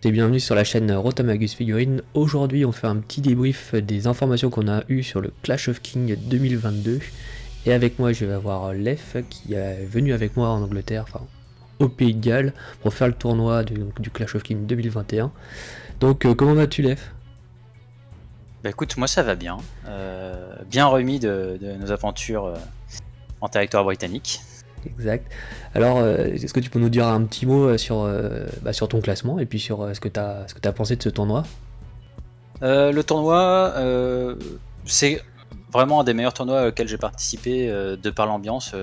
Et bienvenue sur la chaîne Rotamagus Figurines. Aujourd'hui, on fait un petit débrief des informations qu'on a eues sur le Clash of Kings 2022. Et avec moi, je vais avoir Lef qui est venu avec moi en Angleterre, enfin au Pays de Galles, pour faire le tournoi du Clash of Kings 2021. Donc, comment vas-tu, Lef? Bah écoute, moi ça va bien. Bien remis de nos aventures en territoire britannique. Exact. Alors, est-ce que tu peux nous dire un petit mot sur ton classement et puis sur ce que tu as pensé de ce tournoi? Le tournoi, c'est vraiment un des meilleurs tournois auxquels j'ai participé de par l'ambiance.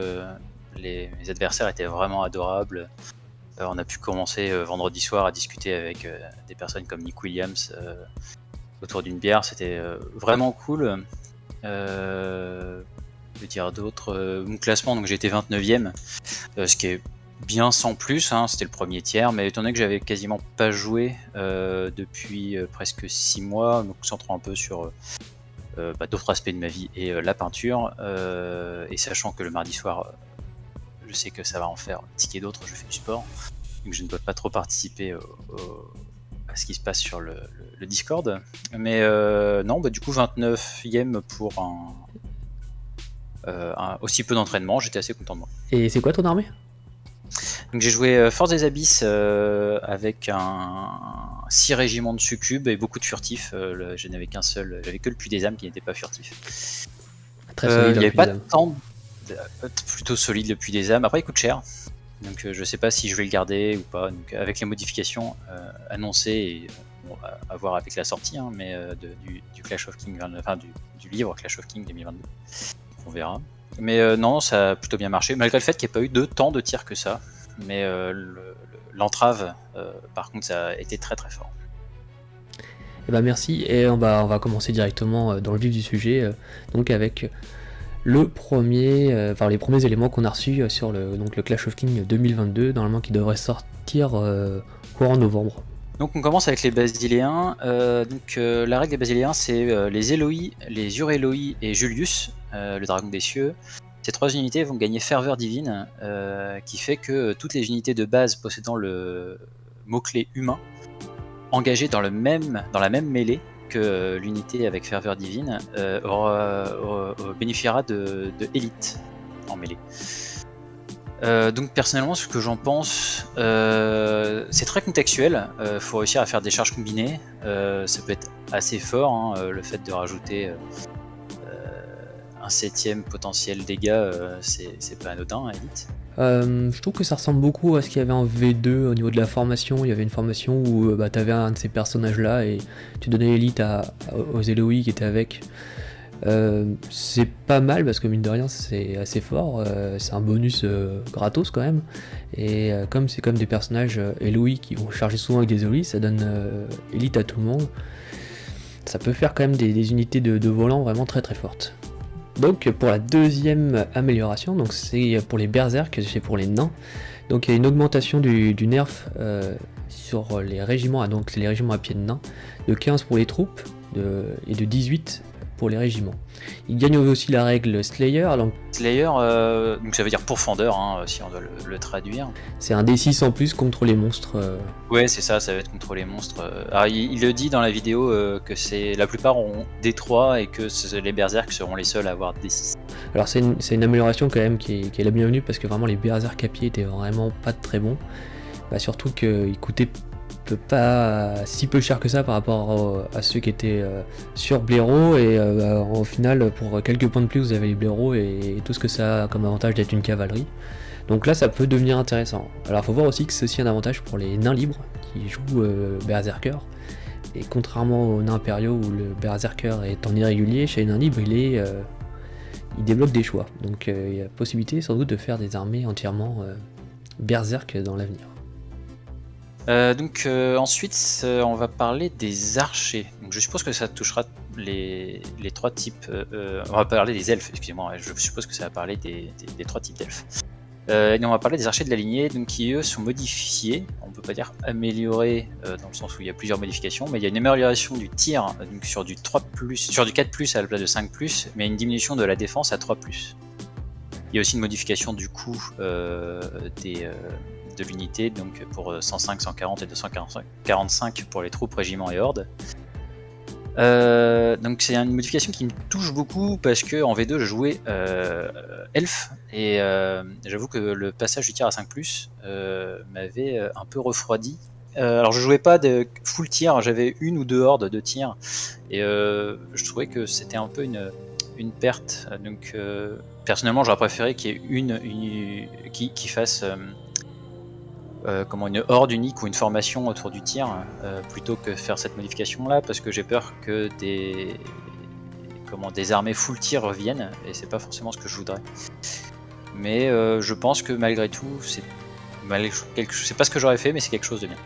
Mes adversaires étaient vraiment adorables. On a pu commencer vendredi soir à discuter avec des personnes comme Nick Williams autour d'une bière. C'était vraiment cool. Je veux dire d'autres. Mon classement, donc j'ai été 29e, ce qui est bien sans plus, hein, c'était le premier tiers, mais étant donné que j'avais quasiment pas joué depuis presque 6 mois, me concentrant un peu sur d'autres aspects de ma vie et la peinture, et sachant que le mardi soir, je sais que ça va en faire tiquer d'autres, je fais du sport, donc je ne peux pas trop participer à ce qui se passe sur le Discord. Mais non, du coup 29e pour aussi peu d'entraînement, j'étais assez content de moi. Et c'est quoi ton armée? Donc j'ai joué Force des Abysses avec 6 régiments de succubes et beaucoup de furtifs. Je n'avais qu'un seul, j'avais que le Puits des âmes qui n'était pas furtif. Très solide, Il n'y hein, avait Puits pas des âmes. tant plutôt solide le Puits des âmes. Après il coûte cher, donc je sais pas si je vais le garder ou pas. Donc avec les modifications annoncées et à voir avec la sortie, hein, mais du Clash of Kings, enfin du livre Clash of Kings 2022, on verra. Mais non, ça a plutôt bien marché, malgré le fait qu'il n'y ait pas eu tant de tirs que ça. Mais l'entrave, par contre, ça a été très très fort. Eh ben merci, et on va commencer directement dans le vif du sujet, donc avec le premier, les premiers éléments qu'on a reçus sur le Clash of Kings 2022, normalement qui devrait sortir courant novembre. Donc on commence avec les Basiléens. La règle des Basiléens, c'est les Eloi, les Ureloi et Julius, le dragon des cieux. Ces 3 unités vont gagner Ferveur divine, qui fait que toutes les unités de base possédant le mot-clé humain, engagées dans la même mêlée que l'unité avec Ferveur divine, bénéficiera de élite en mêlée. Donc personnellement, ce que j'en pense, c'est très contextuel. Faut réussir à faire des charges combinées. Ça peut être assez fort, hein, le fait de rajouter un 7ème potentiel dégâts, c'est pas anodin, à Elite. Je trouve que ça ressemble beaucoup à ce qu'il y avait en V2 au niveau de la formation. Il y avait une formation où tu avais un de ces personnages là et tu donnais l'élite aux Eloi qui étaient avec. C'est pas mal parce que mine de rien c'est assez fort, c'est un bonus gratos quand même, et comme c'est comme des personnages Eloi qui vont charger souvent avec des Eloi, ça donne élite à tout le monde. Ça peut faire quand même des unités de volant vraiment très très fortes. Donc pour la deuxième amélioration, donc c'est pour les berserk, c'est pour les nains. Donc il y a une augmentation du nerf sur les régiments, donc les régiments à pied de nains, de 15 pour les troupes et de 18 pour les régiments. Il gagne aussi la règle Slayer. Donc Slayer, donc ça veut dire pourfendeur, hein, si on doit le traduire. c'est un D6 en plus contre les monstres. Ouais, c'est ça va être contre les monstres. Alors, il le dit dans la vidéo que la plupart ont D3 et que les berserk seront les seuls à avoir D6. Alors c'est une amélioration quand même qui est la bienvenue, parce que vraiment les berserk à pied étaient vraiment pas très bons. Surtout qu'ils coûtaient pas si peu cher que ça par rapport à ceux qui étaient sur blaireau, et au final pour quelques points de plus vous avez les blaireaux et tout ce que ça a comme avantage d'être une cavalerie. Donc là ça peut devenir intéressant. Alors faut voir aussi que c'est aussi un avantage pour les nains libres qui jouent berserker, et contrairement aux nains impériaux où le berserker est en irrégulier, chez les nains libres il débloque des choix. Donc il y a possibilité sans doute de faire des armées entièrement berserk dans l'avenir. Ensuite, on va parler des archers. Donc, je suppose que ça touchera les 3 types. On va parler des elfes, excusez-moi. Je suppose que ça va parler des 3 types d'elfes. Et on va parler des archers de la lignée, donc qui eux sont modifiés. On peut pas dire améliorés dans le sens où il y a plusieurs modifications, mais il y a une amélioration du tir donc sur du 3+, sur du 4+ à la place de 5+, mais une diminution de la défense à 3+. Il y a aussi une modification du coût de l'unité, donc pour 105, 140 et 245 pour les troupes, régiments et hordes. Donc c'est une modification qui me touche beaucoup parce que en V2 je jouais elfe et j'avoue que le passage du tir à 5+, m'avait un peu refroidi. Alors je jouais pas de full tir, j'avais une ou deux hordes de tir et je trouvais que c'était un peu une perte. Donc personnellement j'aurais préféré qu'il y ait qui fasse une horde unique ou une formation autour du tir plutôt que faire cette modification là, parce que j'ai peur que des armées full tir reviennent et c'est pas forcément ce que je voudrais. Mais je pense que malgré tout c'est pas ce que j'aurais fait, mais c'est quelque chose de bien.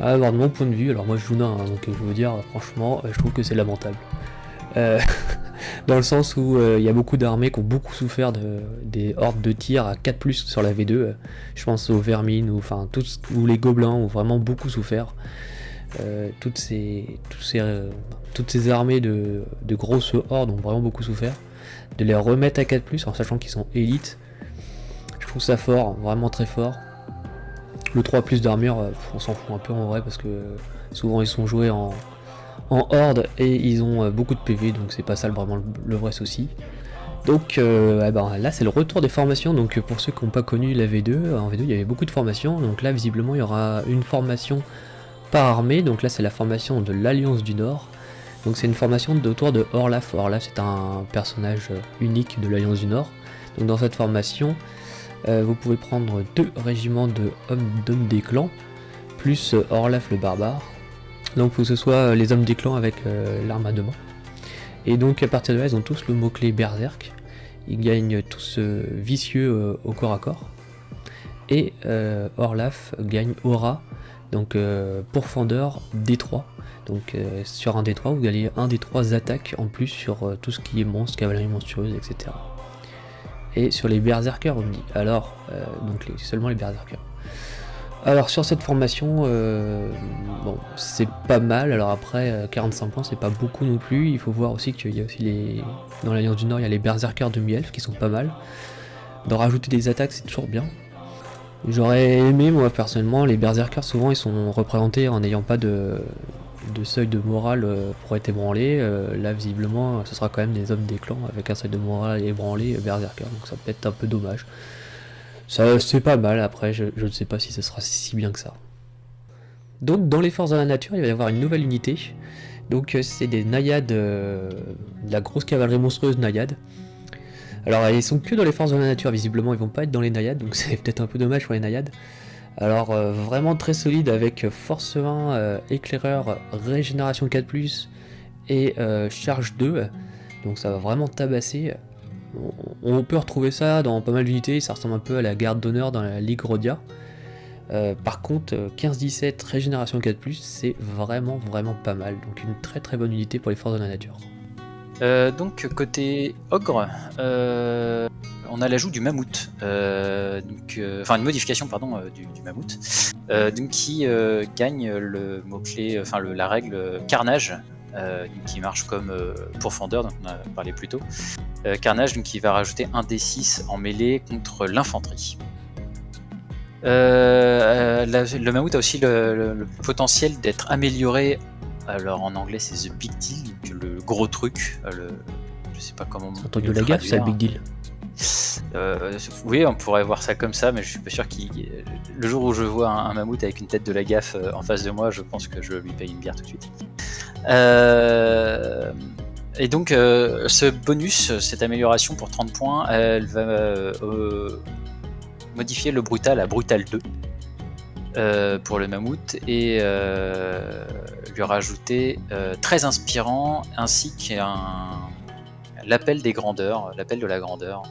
Alors de mon point de vue, alors moi je joue nain, hein, donc je veux dire franchement je trouve que c'est lamentable. Dans le sens où il y a beaucoup d'armées qui ont beaucoup souffert des hordes de tir à 4+ sur la V2. Je pense aux vermines ou les gobelins ont vraiment beaucoup souffert. Toutes ces armées de grosses hordes ont vraiment beaucoup souffert. De les remettre à 4+, en sachant qu'ils sont élites, je trouve ça fort, vraiment très fort. Le 3+ d'armure, on s'en fout un peu en vrai, parce que souvent ils sont joués en horde et ils ont beaucoup de PV, donc c'est pas ça vraiment le vrai souci. Donc là c'est le retour des formations. Donc pour ceux qui n'ont pas connu la V2, en V2 il y avait beaucoup de formations, donc là visiblement il y aura une formation par armée. Donc là c'est la formation de l'Alliance du Nord, donc c'est une formation autour de Orlaf. Orlaf c'est un personnage unique de l'Alliance du Nord. Donc dans cette formation vous pouvez prendre 2 régiments d'hommes des clans plus Orlaf le barbare. Donc il faut que ce soit les hommes des clans avec l'arme à 2 mains. Et donc à partir de là ils ont tous le mot-clé berserk. Ils gagnent tous vicieux au corps à corps. Et Orlaf gagne aura, donc pourfendeur D3. Donc sur un D3 vous gagnez un des 3 attaques en plus sur tout ce qui est monstre, cavalerie monstrueuse, etc. Et sur les berserkers on dit, alors donc seulement les berserkers. Alors sur cette formation, bon, c'est pas mal. Alors après 45 points c'est pas beaucoup non plus. Il faut voir aussi qu'il y a aussi dans l'Alliance du Nord il y a les berserkers demi-elfes qui sont pas mal. De rajouter des attaques c'est toujours bien. J'aurais aimé moi personnellement, les berserkers souvent ils sont représentés en n'ayant pas de seuil de morale pour être ébranlé. Là visiblement ce sera quand même des hommes des clans avec un seuil de morale ébranlé berserker, donc ça peut être un peu dommage. Ça c'est pas mal, après je ne sais pas si ce sera si bien que ça. Donc dans les forces de la nature il va y avoir une nouvelle unité. Donc c'est des naïades, de la grosse cavalerie monstrueuse naïade. Alors ils sont que dans les forces de la nature, visiblement ils vont pas être dans les naïades, donc c'est peut-être un peu dommage pour les naïades. Alors vraiment très solide avec force 1, éclaireur, régénération 4+, et charge 2. Donc ça va vraiment tabasser. On peut retrouver ça dans pas mal d'unités, ça ressemble un peu à la garde d'honneur dans la Ligue Rodia. Par contre 15-17 régénération 4+, c'est vraiment pas mal. Donc une très très bonne unité pour les forces de la nature. Donc côté ogre, on a l'ajout du mammouth, enfin une modification pardon du mammouth, donc qui gagne le mot-clé, enfin la règle carnage, qui marche comme pourfendeur, donc on a parlé plus tôt. Carnage, donc qui va rajouter un D6 en mêlée contre l'infanterie. Le mammouth a aussi le potentiel d'être amélioré. Alors en anglais c'est The Big Deal, donc le gros truc, je sais pas comment. C'est un truc de la gaffe, c'est le Big Deal. Oui, on pourrait voir ça comme ça, mais je suis pas sûr le jour où je vois un mammouth avec une tête de la gaffe en face de moi, je pense que je lui paye une bière tout de suite. Et donc ce bonus, cette amélioration pour 30 points, elle va modifier le brutal à brutal 2. Pour le mammouth et lui rajouter très inspirant ainsi l'appel des grandeurs, l'appel de la grandeur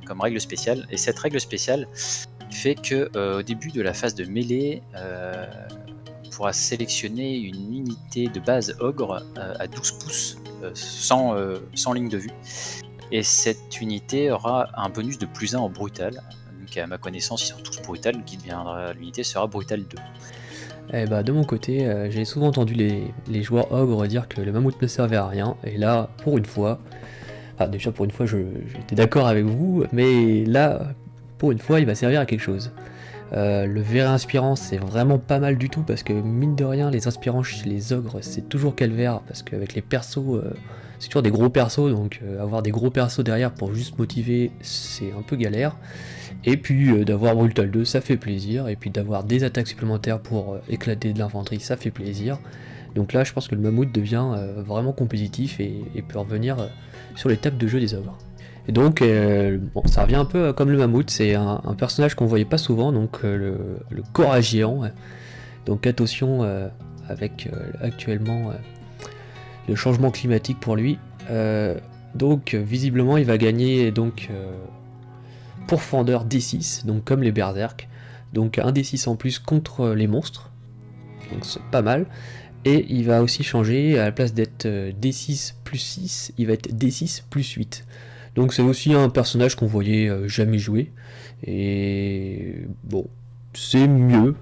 comme règle spéciale. Et cette règle spéciale fait que au début de la phase de mêlée, on pourra sélectionner une unité de base ogre à 12 pouces sans ligne de vue. Et cette unité aura un bonus de +1 en brutal. À ma connaissance, ils sont tous brutal, l'unité sera brutal 2. Eh bah de mon côté, j'ai souvent entendu les joueurs ogres dire que le mammouth ne servait à rien, et là, pour une fois, Ah, déjà pour une fois j'étais d'accord avec vous, mais là, pour une fois, il va servir à quelque chose. Le verre inspirant, c'est vraiment pas mal du tout parce que mine de rien, les inspirants chez les ogres, c'est toujours calvaire parce qu'avec les persos, c'est toujours des gros persos, donc avoir des gros persos derrière pour juste motiver, c'est un peu galère. Et puis d'avoir Brutal 2, ça fait plaisir, et puis d'avoir des attaques supplémentaires pour éclater de l'infanterie, ça fait plaisir. Donc là, je pense que le mammouth devient vraiment compétitif et peut revenir sur les tables de jeu des ogres. Et donc, bon, ça revient un peu comme le mammouth, c'est un personnage qu'on voyait pas souvent, donc le Korra géant. Donc attention avec actuellement le changement climatique pour lui. Donc visiblement, il va gagner donc pourfendeur D6, donc comme les berserk. Donc un D6 en plus contre les monstres, donc c'est pas mal. Et il va aussi changer, à la place d'être D6 plus 6, il va être D6 plus 8. Donc c'est aussi un personnage qu'on voyait jamais jouer. Et bon, c'est mieux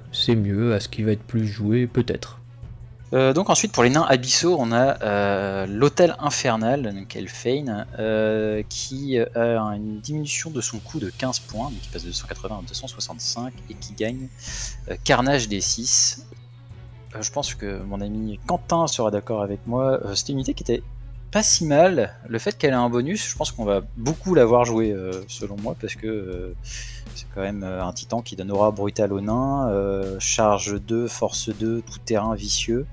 à ce qui va être plus joué peut-être. Donc ensuite pour les nains abyssaux, on a l'hôtel infernal, donc Elfane, qui a une diminution de son coût de 15 points, donc qui passe de 280 à 265, et qui gagne Carnage D6. Je pense que mon ami Quentin sera d'accord avec moi, c'était une unité qui était pas si mal. Le fait qu'elle ait un bonus, je pense qu'on va beaucoup l'avoir joué selon moi, parce que c'est quand même un titan qui donne aura brutale aux nains, charge 2, force 2, tout terrain vicieux,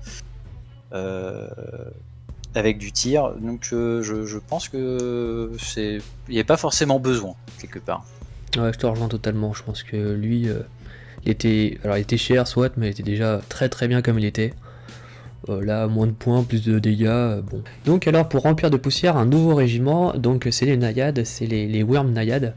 avec du tir. Donc je pense que il n'y a pas forcément besoin quelque part. Ouais, je te rejoins totalement. Je pense que lui, il était cher, soit, mais il était déjà très très bien comme il était. Là, moins de points, plus de dégâts, bon. Donc alors, pour Empire de Poussière, un nouveau régiment, donc c'est les naïades, c'est les worms naïades,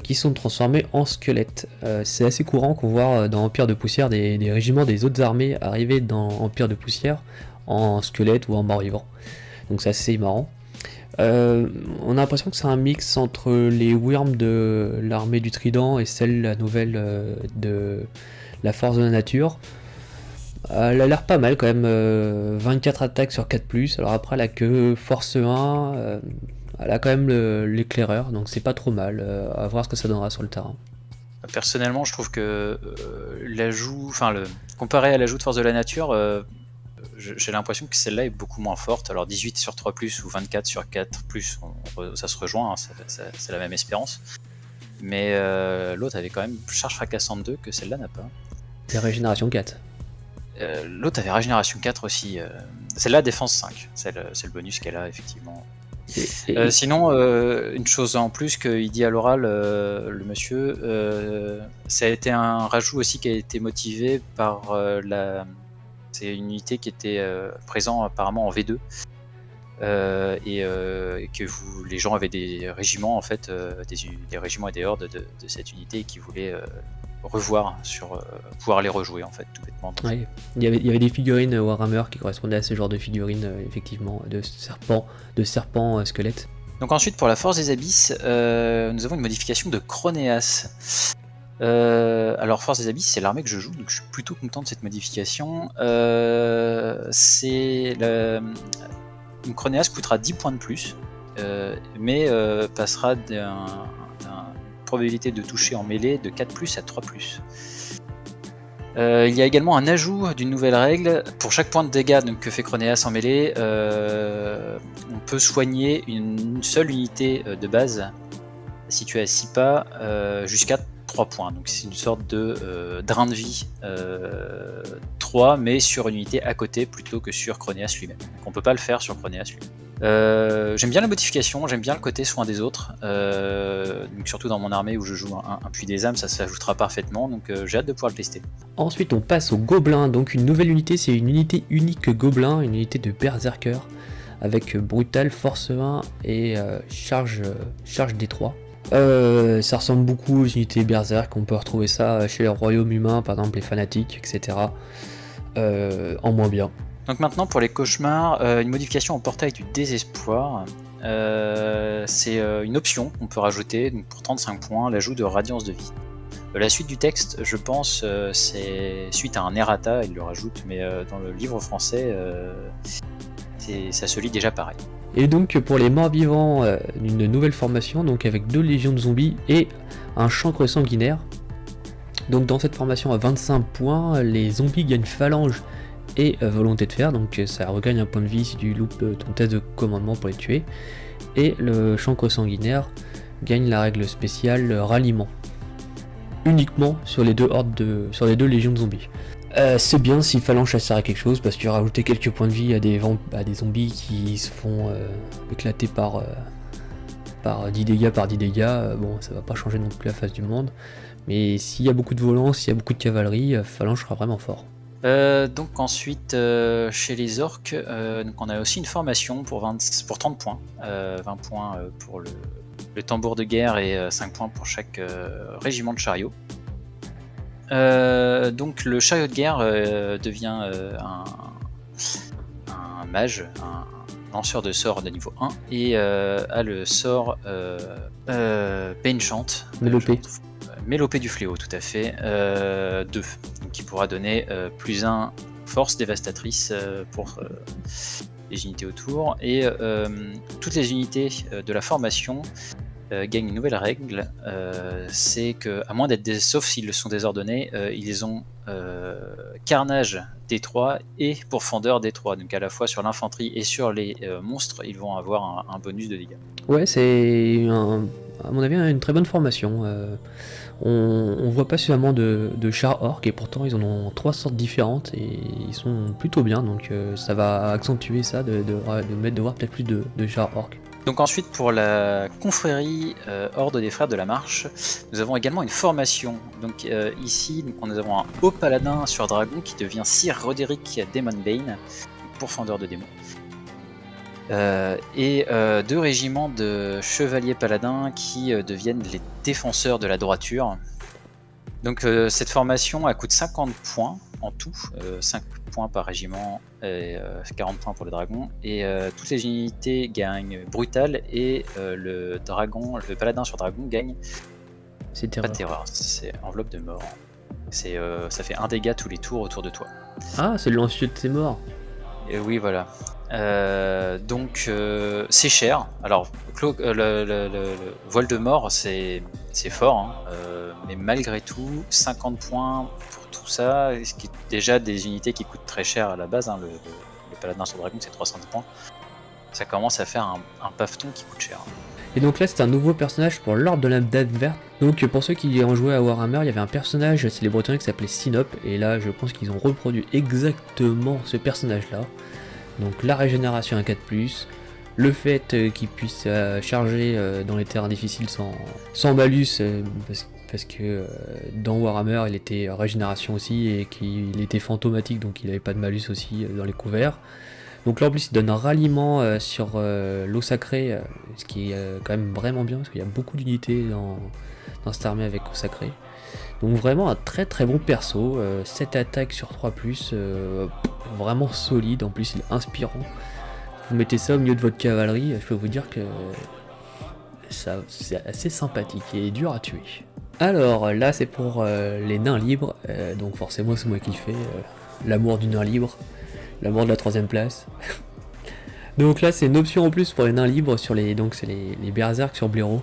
qui sont transformés en squelettes. C'est assez courant qu'on voit dans Empire de Poussière des régiments des autres armées arriver dans Empire de Poussière en squelette ou en mort-vivant. Donc c'est assez marrant. On a l'impression que c'est un mix entre les worms de l'armée du Trident et la nouvelle de la Force de la Nature. Elle a l'air pas mal quand même, 24 attaques sur 4+, alors après elle a que force 1, elle a quand même l'éclaireur, donc c'est pas trop mal, à voir ce que ça donnera sur le terrain. Personnellement, je trouve que l'ajout, comparé à l'ajout de Force de la Nature, j'ai l'impression que celle-là est beaucoup moins forte. Alors 18 sur 3+, ou 24 sur 4+, ça se rejoint, hein, c'est la même espérance. Mais l'autre avait quand même charge fracassante 2 que celle-là n'a pas. C'est régénération 4. L'autre avait régénération 4 aussi. Celle-là défense 5. C'est le bonus qu'elle a effectivement. Sinon, une chose en plus qu'il dit à l'oral, le monsieur, ça a été un rajout aussi qui a été motivé par c'est une unité qui était présent apparemment en V2. Et que les gens avaient des régiments en fait, des régiments et des hordes de cette unité qui voulaient revoir sur pouvoir les rejouer en fait tout bêtement. Ouais. Il y avait des figurines Warhammer qui correspondaient à ce genre de figurines, effectivement, de serpents squelettes. Donc ensuite pour la force des abysses, nous avons une modification de Chronéas. Alors Force des Abysses, c'est l'armée que je joue, donc je suis plutôt content de cette modification. Une Chronéas coûtera 10 points de plus, mais passera d'une probabilité de toucher en mêlée de 4+, à 3+. Il y a également un ajout d'une nouvelle règle. Pour chaque point de dégâts donc, que fait Chronéas en mêlée, on peut soigner une seule unité de base située à 6 pas jusqu'à 3 points. Donc c'est une sorte de drain de vie 3, mais sur une unité à côté plutôt que sur Chronéas lui-même. Donc on peut pas le faire sur Chronéas lui-même. J'aime bien la modification, j'aime bien le côté soin des autres, donc surtout dans mon armée où je joue un puits des âmes, ça s'ajoutera parfaitement, donc j'ai hâte de pouvoir le tester. Ensuite on passe au gobelin, donc une nouvelle unité, c'est une unité unique gobelin, une unité de berserker, avec brutal, force 1 et charge D3. Ça ressemble beaucoup aux unités berserk, on peut retrouver ça chez les royaumes humains, par exemple les fanatiques, etc. En moins bien. Donc maintenant pour les cauchemars, une modification au portail du désespoir. C'est une option qu'on peut rajouter donc pour 35 points, l'ajout de radiance de vie. La suite du texte, je pense, c'est suite à un errata, il le rajoute, mais dans le livre français, ça se lit déjà pareil. Et donc pour les morts vivants, une nouvelle formation, donc avec 2 légions de zombies et un chancre sanguinaire. Donc dans cette formation à 25 points, les zombies gagnent phalange et volonté de fer, donc ça regagne un point de vie si tu loupes ton test de commandement pour les tuer. Et le chancre sanguinaire gagne la règle spéciale ralliement. Uniquement sur les 2 sur les 2 légions de zombies. C'est bien si phalange ça sert à quelque chose parce que rajouter quelques points de vie à des zombies qui se font éclater par 10 dégâts par 10 dégâts, bon ça va pas changer non plus la face du monde. Mais s'il y a beaucoup de volants, s'il y a beaucoup de cavalerie, phalange sera vraiment fort. Donc ensuite, chez les orques, donc on a aussi une formation pour 30 points. 20 points pour le tambour de guerre et 5 points pour chaque régiment de chariot. Donc le chariot de guerre devient un mage, un lanceur de sorts de niveau 1 et a le sort Penchant. Mélopée du fléau, tout à fait, 2, donc qui pourra donner +1 force dévastatrice pour les unités autour, et toutes les unités de la formation gagnent une nouvelle règle, c'est que, à moins d'être sauf s'ils sont désordonnés, ils ont carnage D3 et pourfendeur D3, donc à la fois sur l'infanterie et sur les monstres, ils vont avoir un bonus de dégâts. Ouais, c'est à mon avis une très bonne formation. On voit pas suffisamment de chars orques et pourtant ils en ont 3 sortes différentes et ils sont plutôt bien, donc ça va accentuer ça de voir peut-être plus de chars orques. Donc ensuite pour la confrérie Horde des Frères de la Marche, nous avons également une formation. Donc ici nous avons un haut paladin sur dragon qui devient Sir Roderick Demonbane, pourfendeur de démons. Et 2 régiments de chevaliers paladins qui deviennent les défenseurs de la droiture. Donc cette formation elle coûte 50 points en tout, 5 points par régiment et 40 points pour le dragon, et toutes les unités gagnent brutal et le paladin sur dragon gagne c'est terreur. Pas de terreur, c'est enveloppe de mort. Ça fait 1 dégât tous les tours autour de toi. Ah, c'est le lance-feu de ses morts. Et oui, voilà. Donc c'est cher. Alors le voile de mort c'est fort, hein, mais malgré tout 50 points pour tout ça, ce qui est déjà des unités qui coûtent très cher à la base, hein, le paladin sur dragon c'est 310 points. Ça commence à faire un paveton qui coûte cher. Et donc là c'est un nouveau personnage pour l'ordre de la Date Verte. Donc pour ceux qui ont joué à Warhammer, il y avait un personnage, c'est les Bretons, qui s'appelait Sinop, et là je pense qu'ils ont reproduit exactement ce personnage là. Donc la régénération à 4+, le fait qu'il puisse charger dans les terrains difficiles sans malus, parce que dans Warhammer il était régénération aussi et qu'il était fantomatique, donc il n'avait pas de malus aussi dans les couverts. Donc là en plus il donne un ralliement sur l'eau sacrée, ce qui est quand même vraiment bien parce qu'il y a beaucoup d'unités dans cette armée avec eau sacrée. Donc vraiment un très très bon perso, 7 attaques sur 3+, vraiment solide, en plus il est inspirant. Vous mettez ça au milieu de votre cavalerie, je peux vous dire que ça c'est assez sympathique et dur à tuer. Alors là c'est pour les nains libres, donc forcément c'est moi qui le fais, l'amour du nain libre, l'amour de la 3ème place. Donc là c'est une option en plus pour les nains libres, donc c'est les berserks sur blaireau,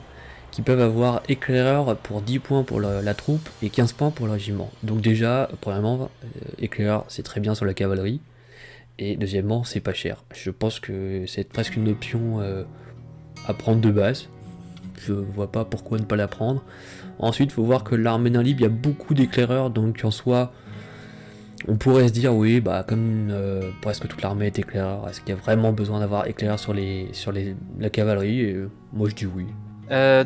qui peuvent avoir éclaireur pour 10 points pour la troupe et 15 points pour le régiment. Donc déjà, premièrement, éclaireur c'est très bien sur la cavalerie, et deuxièmement c'est pas cher. Je pense que c'est presque une option à prendre de base, je vois pas pourquoi ne pas la prendre. Ensuite il faut voir que l'armée nain libre, il y a beaucoup d'éclaireurs, donc en soi on pourrait se dire oui, bah comme presque toute l'armée est éclaireur, est-ce qu'il y a vraiment besoin d'avoir éclaireur sur la cavalerie, et moi je dis oui.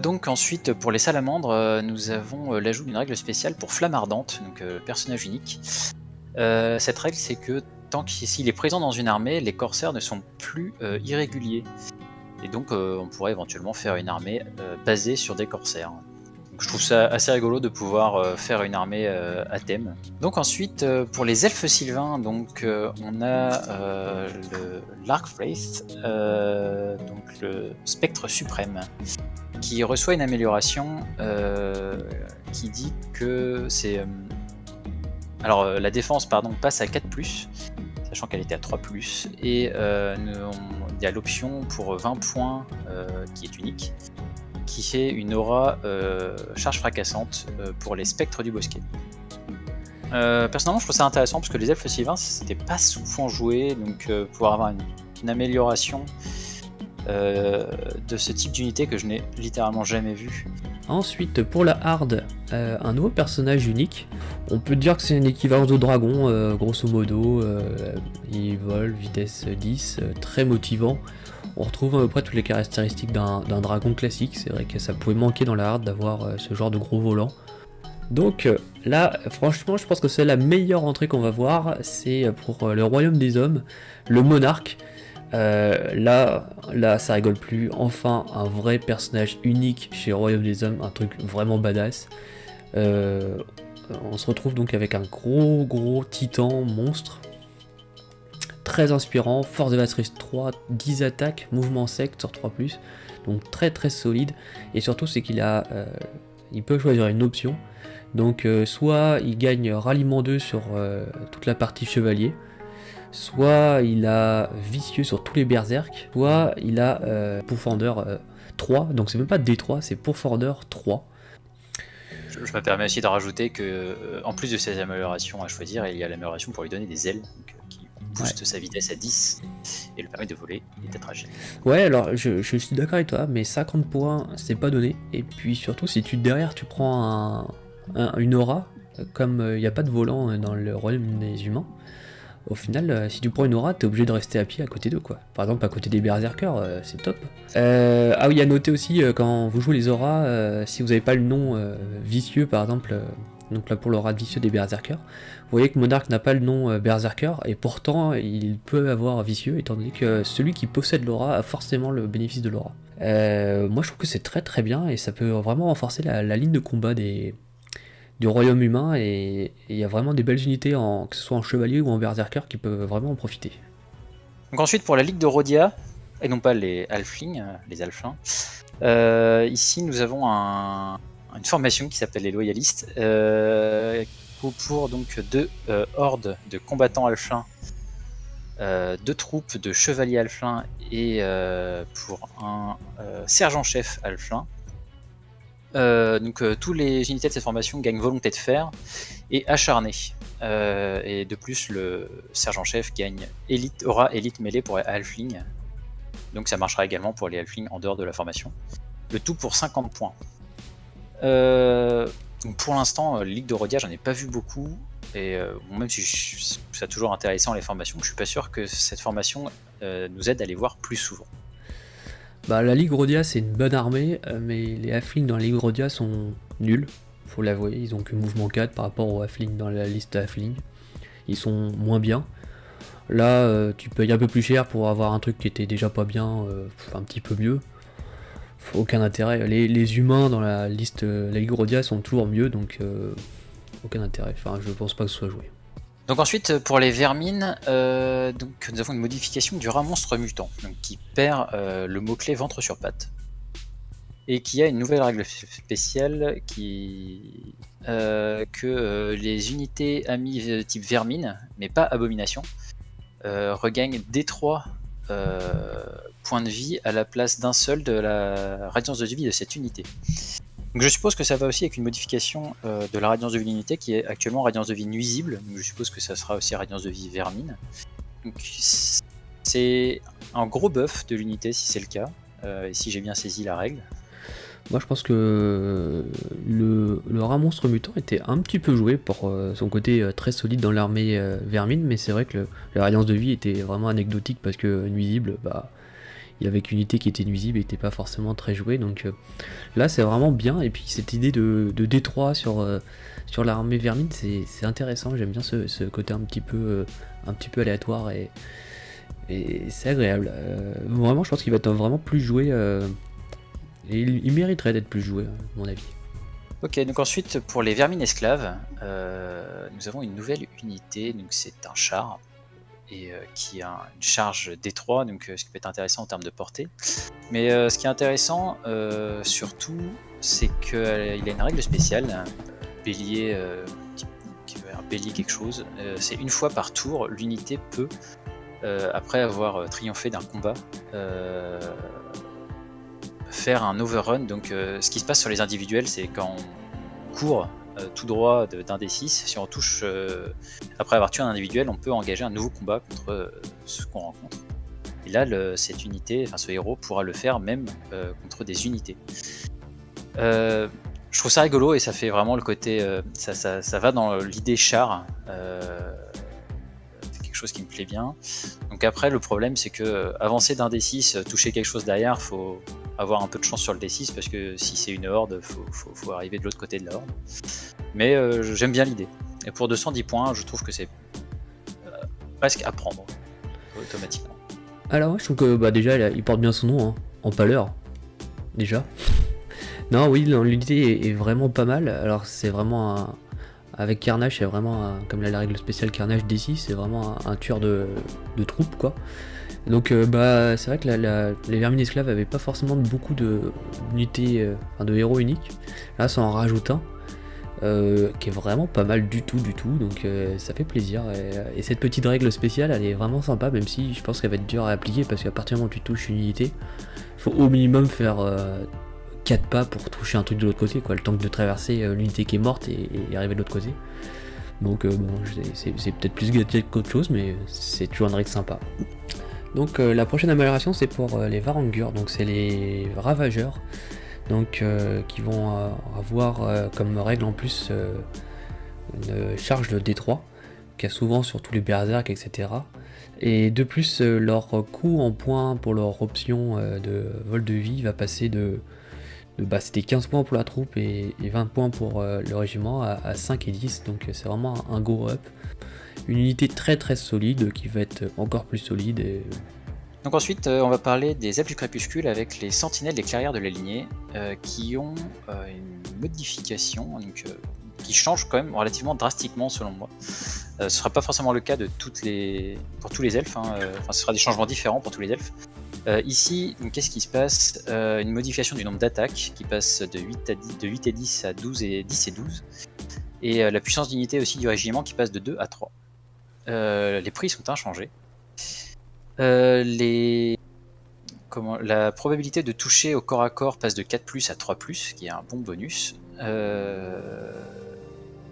Donc ensuite pour les salamandres, nous avons l'ajout d'une règle spéciale pour Flamme Ardente, donc personnage unique. Cette règle c'est que tant qu'il est présent dans une armée, les corsaires ne sont plus irréguliers. Et donc on pourrait éventuellement faire une armée basée sur des corsaires. Donc, je trouve ça assez rigolo de pouvoir faire une armée à thème. Donc ensuite pour les elfes sylvains, donc on a l'Archwraith, donc le spectre suprême, qui reçoit une amélioration qui dit que c'est... la défense passe à 4+, sachant qu'elle était à 3+, et il y a l'option pour 20 points qui est unique, qui fait une aura charge fracassante pour les spectres du bosquet. Personnellement, je trouve ça intéressant parce que les elfes sylvains, c'était pas souvent joué, donc pouvoir avoir une amélioration de ce type d'unité que je n'ai littéralement jamais vu. Ensuite, pour la hard, un nouveau personnage unique. On peut dire que c'est une équivalence de dragon, grosso modo. Il vole, vitesse 10, très motivant. On retrouve à peu près toutes les caractéristiques d'un dragon classique. C'est vrai que ça pouvait manquer dans la hard d'avoir ce genre de gros volant. Donc là, franchement, je pense que c'est la meilleure entrée qu'on va voir. C'est pour le royaume des hommes, le monarque. Là, ça rigole plus. Enfin, un vrai personnage unique chez Royaume des Hommes, un truc vraiment badass. On se retrouve donc avec un gros titan monstre. Très inspirant, force dévastatrice 3, 10 attaques, mouvement sec sur 3+. Donc très solide. Et surtout, c'est il peut choisir une option. Donc soit il gagne ralliement 2 sur toute la partie chevalier, soit il a vicieux sur tous les berserk, soit il a pourfendeur 3, donc c'est même pas D3, c'est pourfendeur 3. Je me permets aussi de rajouter que, en plus de ces améliorations à choisir, il y a l'amélioration pour lui donner des ailes, donc, qui booste sa vitesse à 10 et lui permet de voler et d'être agile. Ouais, alors je suis d'accord avec toi, mais 50 points c'est pas donné, et puis surtout si derrière tu prends une aura, comme il n'y a pas de volant dans le royaume des humains, au final, si tu prends une aura, t'es obligé de rester à pied à côté d'eux, quoi. Par exemple, à côté des berserkers, c'est top. Ah oui, à noter aussi, quand vous jouez les auras, si vous n'avez pas le nom vicieux, par exemple, donc là pour l'aura vicieux des berserkers, vous voyez que Monarque n'a pas le nom berserker, et pourtant il peut avoir vicieux, étant donné que celui qui possède l'aura a forcément le bénéfice de l'aura. Moi je trouve que c'est très bien, et ça peut vraiment renforcer la ligne de combat du royaume humain, et il y a vraiment des belles unités, que ce soit en chevalier ou en berserker, qui peuvent vraiment en profiter. Donc ensuite pour la ligue de Rodia, et non pas les halflings, les alflins, ici nous avons une formation qui s'appelle les loyalistes, pour donc 2 hordes de combattants alflins, 2 troupes de chevaliers alflins et pour un sergent-chef alflin. Donc tous les unités de cette formation gagnent volonté de fer et acharné. Et de plus, le sergent-chef gagne aura élite mêlée pour les halflings. Donc ça marchera également pour les halflings en dehors de la formation. Le tout pour 50 points. Donc pour l'instant, Ligue de Rodia, j'en ai pas vu beaucoup. Et même si c'est toujours intéressant les formations, je suis pas sûr que cette formation nous aide à les voir plus souvent. Bah, la Ligue Rodia c'est une bonne armée, mais les halflings dans la Ligue Rodia sont nuls, faut l'avouer, ils ont que mouvement 4 par rapport aux halflings dans la liste halfling. Ils sont moins bien. Là, tu payes un peu plus cher pour avoir un truc qui était déjà pas bien, un petit peu mieux. Aucun intérêt. Les humains dans la liste la Ligue Rodia sont toujours mieux, donc aucun intérêt. Enfin, je pense pas que ce soit joué. Donc ensuite, pour les vermines, donc nous avons une modification du rat monstre mutant, donc qui perd le mot-clé ventre sur pattes, et qui a une nouvelle règle spéciale que les unités amies type vermine, mais pas abomination, regagnent D3 points de vie à la place d'un seul de la radiance de vie de cette unité. Donc je suppose que ça va aussi avec une modification de la radiance de vie de l'unité qui est actuellement radiance de vie nuisible, donc je suppose que ça sera aussi radiance de vie vermine. Donc c'est un gros buff de l'unité si c'est le cas, et si j'ai bien saisi la règle. Moi je pense que le rat monstre mutant était un petit peu joué pour son côté très solide dans l'armée vermine, mais c'est vrai que la radiance de vie était vraiment anecdotique parce que nuisible, bah il y avait qu'une unité qui était nuisible et n'était pas forcément très jouée, donc là c'est vraiment bien. Et puis cette idée de D3 sur l'armée vermine, c'est intéressant, j'aime bien ce côté un petit peu aléatoire, et c'est agréable. Vraiment je pense qu'il va être vraiment plus joué, et il mériterait d'être plus joué à mon avis. Ok, donc ensuite pour les vermines esclaves, nous avons une nouvelle unité, donc c'est un char, et qui a une charge D3, donc ce qui peut être intéressant en termes de portée. Mais ce qui est intéressant surtout, c'est qu'il a une règle spéciale, bélier, qui veut dire bélier quelque chose. C'est une fois par tour, l'unité peut après avoir triomphé d'un combat, faire un overrun. Donc ce qui se passe sur les individuels, c'est quand on court tout droit d'un des 6, si on touche après avoir tué un individuel, on peut engager un nouveau combat contre ce qu'on rencontre. Et là, cette unité, enfin ce héros pourra le faire même contre des unités. Je trouve ça rigolo et ça fait vraiment le côté, ça va dans l'idée char. C'est quelque chose qui me plaît bien. Donc après, le problème, c'est que avancer d'un D6, toucher quelque chose derrière, faut avoir un peu de chance sur le D6 parce que si c'est une horde, faut arriver de l'autre côté de la horde. Mais j'aime bien l'idée. Et pour 210 points, je trouve que c'est presque à prendre automatiquement. Alors ouais, je trouve que déjà il porte bien son nom, hein, en pâleur, déjà. Non, oui, l'unité est vraiment pas mal. Alors c'est vraiment avec Carnage, c'est vraiment comme la règle spéciale Carnage D6, c'est vraiment un tueur de troupes, quoi. Donc c'est vrai que les Vermines Esclaves avaient pas forcément beaucoup d'unités, de héros uniques. Là ça en rajoute un, qui est vraiment pas mal du tout, donc ça fait plaisir. Et cette petite règle spéciale, elle est vraiment sympa, même si je pense qu'elle va être dure à appliquer, parce qu'à partir du moment où tu touches une unité, faut au minimum faire 4 pas pour toucher un truc de l'autre côté, quoi, le temps de traverser l'unité qui est morte et arriver de l'autre côté. Donc c'est peut-être plus gadget qu'autre chose, mais c'est toujours une règle sympa. Donc la prochaine amélioration, c'est pour les Varangur, donc c'est les Ravageurs, donc qui vont avoir comme règle en plus une charge de D3, qui a souvent sur tous les berserk, etc. Et de plus, leur coût en points pour leur option de vol de vie va passer c'était 15 points pour la troupe et 20 points pour le régiment à 5 et 10, donc c'est vraiment un go up. Une unité très très solide qui va être encore plus solide. Donc ensuite, on va parler des Elfes du Crépuscule avec les Sentinelles des Clairières de la Lignée qui ont une modification qui change quand même relativement drastiquement selon moi. Ce ne sera pas forcément le cas pour tous les elfes, ce sera des changements différents pour tous les elfes. Ici, qu'est-ce qui se passe? Une modification du nombre d'attaques qui passe de 8 et 10 à 12 et 10 et 12. Et la puissance d'unité aussi du régiment qui passe de 2 à 3. Les prix sont inchangés. La probabilité de toucher au corps à corps passe de 4+, à 3+, qui est un bon bonus.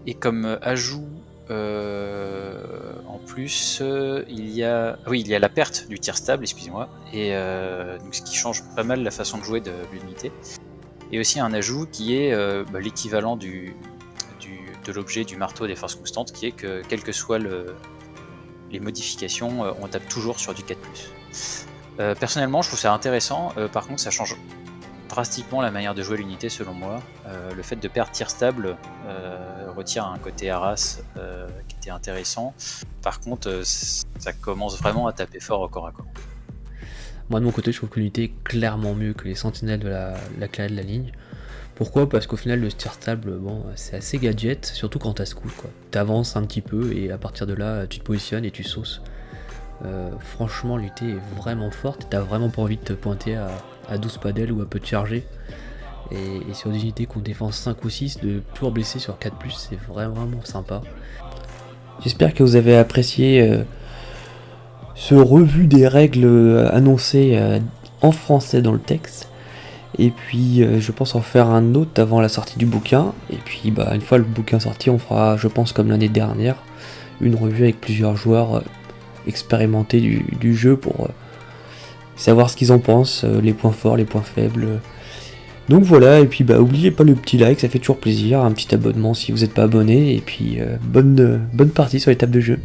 Et comme ajout en plus, il y a la perte du tir stable, excusez-moi, et donc ce qui change pas mal la façon de jouer de l'unité. Et aussi un ajout qui est l'équivalent de l'objet du marteau des forces constantes, qui est que quelles que soient les modifications, on tape toujours sur du 4+. Personnellement, je trouve ça intéressant. Par contre, ça change drastiquement la manière de jouer l'unité selon moi. Le fait de perdre tir stable retire un côté harass qui était intéressant. Par contre, ça commence vraiment à taper fort au corps à corps. Moi de mon côté, je trouve que l'unité est clairement mieux que les sentinelles de la clairière de la ligne. Pourquoi? Parce qu'au final, le tir stable, c'est assez gadget, surtout quand t'as scout, quoi. T'avances un petit peu et à partir de là, tu te positionnes et tu sauces. Franchement, l'unité est vraiment forte et t'as vraiment pas envie de te pointer à 12 pas d'elle ou à peu de charger. Et sur des unités qu'on défense 5 ou 6, de toujours blesser sur 4+, c'est vraiment sympa. J'espère que vous avez apprécié ce revue des règles annoncées en français dans le texte. Et puis je pense en faire un autre avant la sortie du bouquin. Et puis une fois le bouquin sorti, on fera, je pense comme l'année dernière, une revue avec plusieurs joueurs expérimentés du jeu pour savoir ce qu'ils en pensent, les points forts, les points faibles. Donc voilà, et puis oubliez pas le petit like, ça fait toujours plaisir, un petit abonnement si vous n'êtes pas abonné, et puis bonne partie sur les tables de jeu.